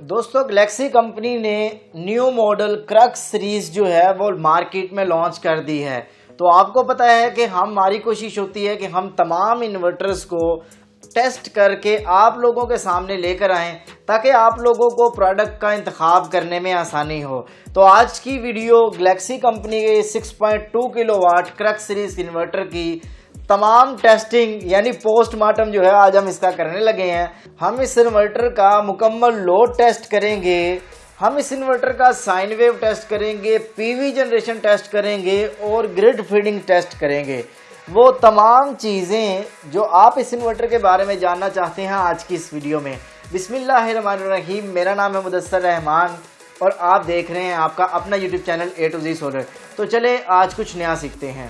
दोस्तों Galaxy company ने new model crux series जो है वो मार्केट में लॉन्च कर दी है। तो आपको पता है कि हमारी कोशिश होती है कि हम तमाम इन्वर्टर्स को टेस्ट करके आप लोगों के सामने लेकर आएं ताकि आप लोगों को प्रोडक्ट का इंतखाब करने में आसानी हो। तो आज की वीडियो गैलेक्सी कंपनी के 6.2 किलोवाट क्रक्स सीरीज इन्वर्टर की तमाम टेस्टिंग यानी पोस्टमार्टम जो है आज हम इसका करने लगे हैं। हम इस इन्वर्टर का मुकम्मल लोड टेस्ट करेंगे, हम इस इन्वर्टर का साइन वेव टेस्ट करेंगे, पीवी जनरेशन टेस्ट करेंगे और ग्रिड फीडिंग टेस्ट करेंगे। वो तमाम चीज़ें जो आप इस इन्वर्टर के बारे में जानना चाहते हैं आज की इस वीडियो में। बिस्मिल्लाहिर्रहमानिर्रहीम। मेरा नाम है मुदस्सर रहमान और आप देख रहे हैं आपका अपना YouTube channel A to Z solar. तो चले आज कुछ नया सीखते हैं।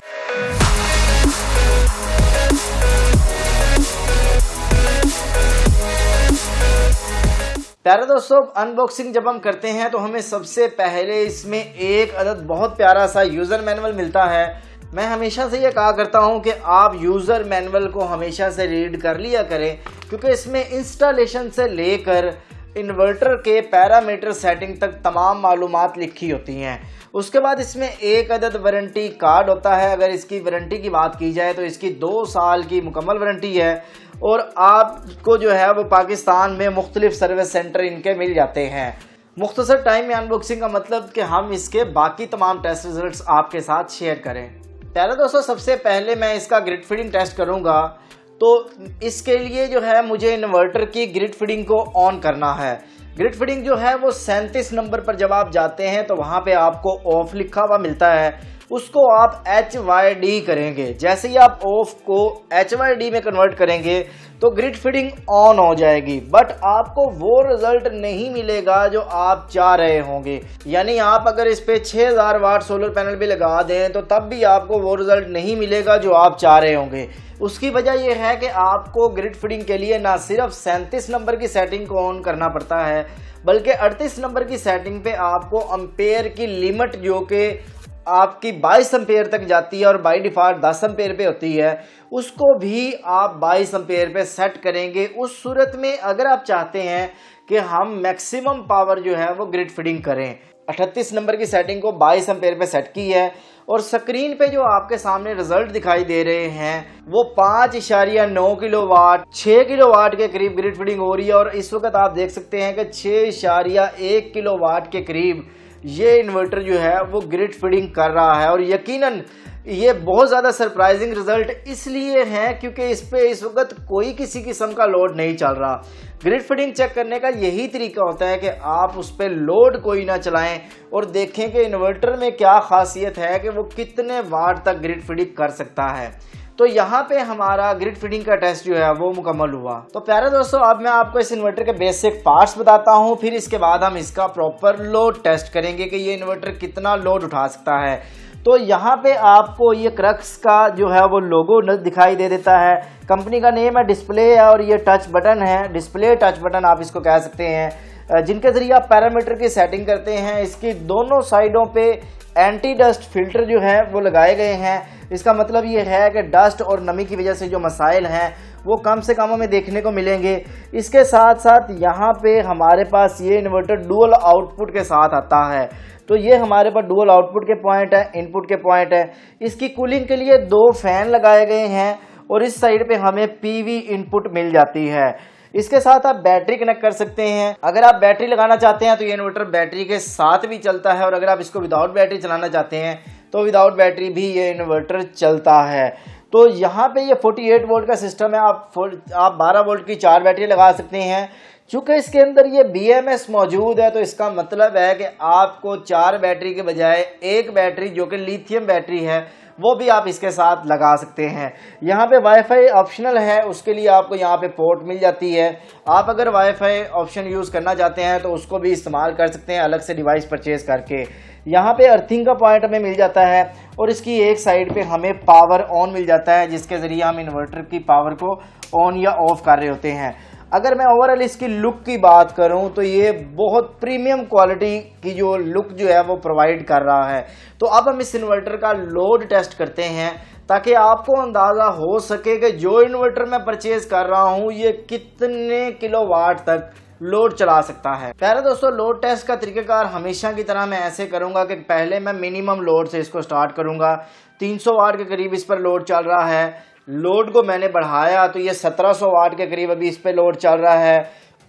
प्यारे दोस्तों, अनबॉक्सिंग जब हम करते हैं तो हमें सबसे पहले इसमें एक अदद बहुत प्यारा सा यूज़र मैनुअल मिलता है। मैं हमेशा से ये कहा करता हूँ कि आप यूज़र मैनुअल को हमेशा से रीड कर लिया करें, क्योंकि इसमें इंस्टॉलेशन से लेकर इन्वर्टर के पैरामीटर सेटिंग तक तमाम मालूमात लिखी होती हैं। उसके बाद इसमें एक अदद वारंटी कार्ड होता है। अगर इसकी वारंटी की बात की जाए तो इसकी 2 साल की मुकम्मल वारंटी है और आपको जो है वो पाकिस्तान में मुख्तलिफ सर्विस सेंटर इनके मिल जाते हैं। मुख्तसर टाइम में अनबॉक्सिंग का मतलब कि हम इसके बाकी तमाम टेस्ट रिजल्ट्स आपके साथ शेयर करें। पहले दोस्तों सबसे पहले मैं इसका ग्रिड फीडिंग टेस्ट करूंगा। तो इसके लिए जो है मुझे इन्वर्टर की ग्रिड फीडिंग को ऑन करना है। ग्रिड फीडिंग जो है वो 37 नंबर पर जब आप जाते हैं तो वहाँ पे आपको ऑफ लिखा हुआ मिलता है, उसको आप HYD करेंगे। जैसे ही आप ऑफ को HYD में कन्वर्ट करेंगे तो ग्रिड फीडिंग ऑन हो जाएगी, बट आपको वो रिजल्ट नहीं मिलेगा जो आप चाह रहे होंगे। यानी आप अगर इस पे 6000 वाट सोलर पैनल भी लगा दें तो तब भी आपको वो रिजल्ट नहीं मिलेगा जो आप चाह रहे होंगे। उसकी वजह यह है कि आपको ग्रिड फीडिंग के लिए ना सिर्फ 37 नंबर की सेटिंग को ऑन करना पड़ता है, बल्कि 38 नंबर की सेटिंग पे आपको एम्पेयर की लिमिट जो कि आपकी 22 एम्पेयर तक जाती है और बाय डिफॉल्ट 10 एम्पेयर पे होती है, उसको भी आप 22 एम्पेयर पे सेट करेंगे। उस सूरत में अगर आप चाहते हैं कि हम मैक्सिमम पावर जो है वो ग्रिड फीडिंग करें, 38 नंबर की सेटिंग को 22 एम्पेयर पे सेट की है और स्क्रीन पे जो आपके सामने रिजल्ट दिखाई दे रहे हैं वो 5.9 किलोवाट 6 किलोवाट के करीब ग्रिड फीडिंग हो रही है। और इस वक्त आप देख सकते हैं कि 6.1 किलोवाट के करीब ये इन्वर्टर जो है वो ग्रिड फीडिंग कर रहा है। और यकीनन ये बहुत ज़्यादा सरप्राइजिंग रिजल्ट इसलिए है क्योंकि इस पे इस वक्त कोई किसी किस्म का लोड नहीं चल रहा। ग्रिड फीडिंग चेक करने का यही तरीका होता है कि आप उस पर लोड कोई ना चलाएं और देखें कि इन्वर्टर में क्या खासियत है कि वो कितने वाट तक ग्रिड फीडिंग कर सकता है। तो यहाँ पे हमारा ग्रिड फीडिंग का टेस्ट जो है वो मुकम्मल हुआ। तो प्यारे दोस्तों, अब मैं आपको इस इन्वर्टर के बेसिक पार्ट्स बताता हूँ, फिर इसके बाद हम इसका प्रॉपर लोड टेस्ट करेंगे कि ये इन्वर्टर कितना लोड उठा सकता है। तो यहाँ पे आपको ये क्रक्स का जो है वो लोगो दिखाई दे देता है। कंपनी का नेम है डिस्प्ले है और ये टच बटन है, डिस्प्ले टच बटन आप इसको कह सकते हैं, जिनके जरिए आप पैरामीटर की सेटिंग करते हैं। इसकी दोनों साइडों पे एंटी डस्ट फिल्टर जो है वो लगाए गए हैं। इसका मतलब ये है कि डस्ट और नमी की वजह से जो मसाइल हैं वो कम से कम हमें देखने को मिलेंगे। इसके साथ साथ यहाँ पे हमारे पास ये इन्वर्टर डुअल आउटपुट के साथ आता है। तो ये हमारे पास डुअल आउटपुट के पॉइंट है, इनपुट के पॉइंट है। इसकी कूलिंग के लिए 2 फैन लगाए गए हैं और इस साइड पे हमें पीवी इनपुट मिल जाती है। इसके साथ आप बैटरी कनेक्ट कर सकते हैं। अगर आप बैटरी लगाना चाहते हैं तो ये इन्वर्टर बैटरी के साथ भी चलता है और अगर आप इसको विदाउट बैटरी चलाना चाहते हैं तो विदाउट बैटरी भी ये इन्वर्टर चलता है। तो यहाँ पे ये 48 वोल्ट का सिस्टम है। आप 12 वोल्ट की 4 बैटरी लगा सकते हैं। चूँकि इसके अंदर ये BMS मौजूद है तो इसका मतलब है कि आपको 4 बैटरी के बजाय एक बैटरी जो कि लिथियम बैटरी है वो भी आप इसके साथ लगा सकते हैं। यहाँ पे वाईफाई ऑप्शनल है, उसके लिए आपको यहाँ पे पोर्ट मिल जाती है। आप अगर वाईफाई ऑप्शन यूज़ करना चाहते हैं तो उसको भी इस्तेमाल कर सकते हैं अलग से डिवाइस परचेज करके। यहाँ पे अर्थिंग का पॉइंट हमें मिल जाता है और इसकी एक साइड पे हमें पावर ऑन मिल जाता है, जिसके ज़रिए हम इन्वर्टर की पावर को ऑन या ऑफ कर रहे होते हैं। अगर मैं ओवरऑल इसकी लुक की बात करूं तो ये बहुत प्रीमियम क्वालिटी की जो लुक जो है वो प्रोवाइड कर रहा है। तो अब हम इस इन्वर्टर का लोड टेस्ट करते हैं ताकि आपको अंदाज़ा हो सके कि जो इन्वर्टर मैं परचेज कर रहा हूँ ये कितने किलोवाट तक लोड चला सकता है। पहले दोस्तों लोड टेस्ट का तरीकेकार हमेशा की तरह मैं ऐसे करूंगा कि पहले मैं मिनिमम लोड से इसको स्टार्ट करूंगा। 300 वाट के करीब इस पर लोड चल रहा है। लोड को मैंने बढ़ाया तो ये 1700 वाट के करीब अभी इस पर लोड चल रहा है।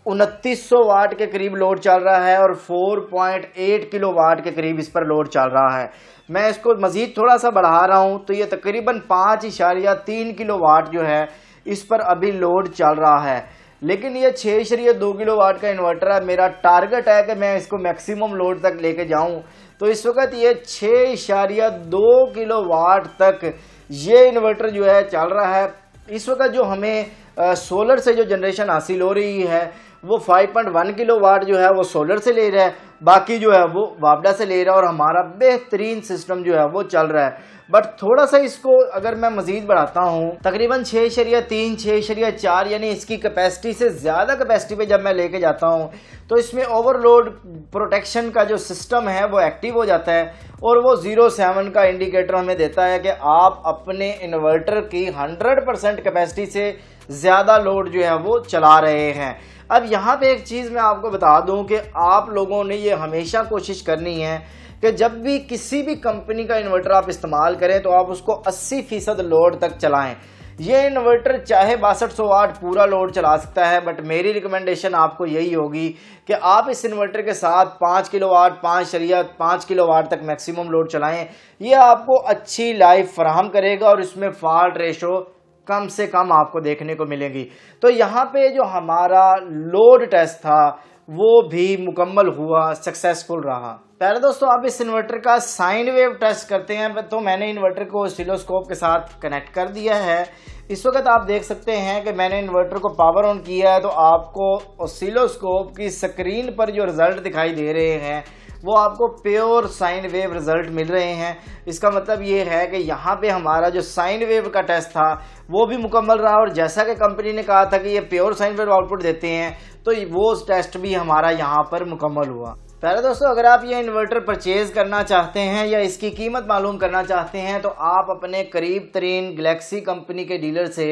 2900 वाट के करीब लोड चल रहा है और 4.8 किलो वाट के करीब इस पर लोड चल रहा है। मैं इसको मज़ीद थोड़ा सा बढ़ा रहा हूं तो ये तकरीबन 5.3 किलो वाट जो है इस पर अभी लोड चल रहा है। लेकिन ये 6.2 किलो वाट का इन्वर्टर है। मेरा टारगेट है कि मैं इसको मैक्सिमम लोड तक लेके जाऊं। तो इस वक्त ये 6.2 किलो वाट तक ये इन्वर्टर जो है चल रहा है। इस वक्त जो हमें सोलर से जो जनरेशन हासिल हो रही है वो 5.1 किलो वाट जो है वो सोलर से ले रहा है, बाकी जो है वो वापडा से ले रहा है और हमारा बेहतरीन सिस्टम जो है वो चल रहा है। बट थोड़ा सा इसको अगर मैं मजीद बढ़ाता हूँ तकरीबन 6.3 6.4 यानी इसकी कैपेसिटी से ज़्यादा कैपेसिटी पे जब मैं लेके जाता हूँ तो इसमें ओवरलोड प्रोटेक्शन का जो सिस्टम है वो एक्टिव हो जाता है और वो 0.7 का इंडिकेटर हमें देता है कि आप अपने इन्वर्टर की 100% कैपेसिटी से ज़्यादा लोड जो है वो चला रहे हैं। अब यहाँ पे एक चीज़ मैं आपको बता दूँ कि आप लोगों ने ये हमेशा कोशिश करनी है कि जब भी किसी भी कंपनी का इन्वर्टर आप इस्तेमाल करें तो आप उसको 80% लोड तक चलाएं। ये इन्वर्टर चाहे 6200 वाट पूरा लोड चला सकता है, बट मेरी रिकमेंडेशन आपको यही होगी कि आप इस इन्वर्टर के साथ 5 किलोवाट 5.5 किलोवाट तक मैक्सिमम लोड चलाएं। ये आपको अच्छी लाइफ फराहम करेगा और इसमें फॉल्ट रेशो कम से कम आपको देखने को मिलेगी। तो यहाँ पे जो हमारा लोड टेस्ट था वो भी मुकम्मल हुआ, सक्सेसफुल रहा। पहले दोस्तों आप इस इन्वर्टर का साइन वेव टेस्ट करते हैं। तो मैंने इन्वर्टर को ऑसिलोस्कोप के साथ कनेक्ट कर दिया है। इस वक्त आप देख सकते हैं कि मैंने इन्वर्टर को पावर ऑन किया है तो आपको ऑसिलोस्कोप की स्क्रीन पर जो रिजल्ट दिखाई दे रहे हैं वो आपको प्योर साइन वेव रिजल्ट मिल रहे हैं। इसका मतलब ये है कि यहाँ पे हमारा जो साइन वेव का टेस्ट था वो भी मुकम्मल रहा और जैसा कि कंपनी ने कहा था कि ये प्योर साइन वेव आउटपुट देते हैं तो वो टेस्ट भी हमारा यहाँ पर मुकम्मल हुआ। पहले दोस्तों अगर आप ये इन्वर्टर परचेज करना चाहते हैं या इसकी कीमत मालूम करना चाहते हैं तो आप अपने करीब तरीन गैलेक्सी कंपनी के डीलर से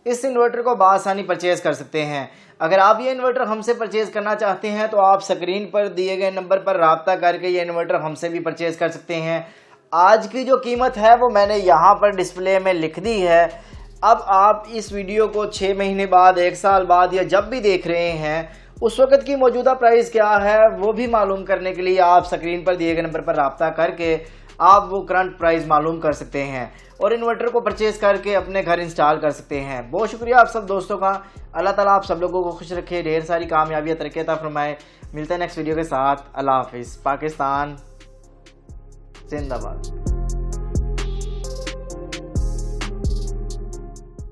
इस इन्वर्टर को बआसानी परचेज कर सकते हैं। अगर आप ये इन्वर्टर हमसे परचेज करना चाहते हैं तो आप स्क्रीन पर दिए गए नंबर पर राब्ता करके ये इन्वर्टर हमसे भी परचेज कर सकते हैं। आज की जो कीमत है वो मैंने यहाँ पर डिस्प्ले में लिख दी है। अब आप इस वीडियो को 6 महीने बाद, 1 साल बाद या जब भी देख रहे हैं उस वक्त की मौजूदा प्राइस क्या है वो भी मालूम करने के लिए आप स्क्रीन पर दिए गए नंबर पर राब्ता करके आप वो करंट प्राइस मालूम कर सकते हैं और इन्वर्टर को परचेज करके अपने घर इंस्टॉल कर सकते हैं। बहुत शुक्रिया आप सब दोस्तों का। अल्लाह ताला आप सब लोगों को खुश रखे, ढेर सारी कामयाबियाँ तरक्की अता फरमाए। मिलते हैं नेक्स्ट वीडियो के साथ। अल्लाह हाफिज़। पाकिस्तान जिंदाबाद।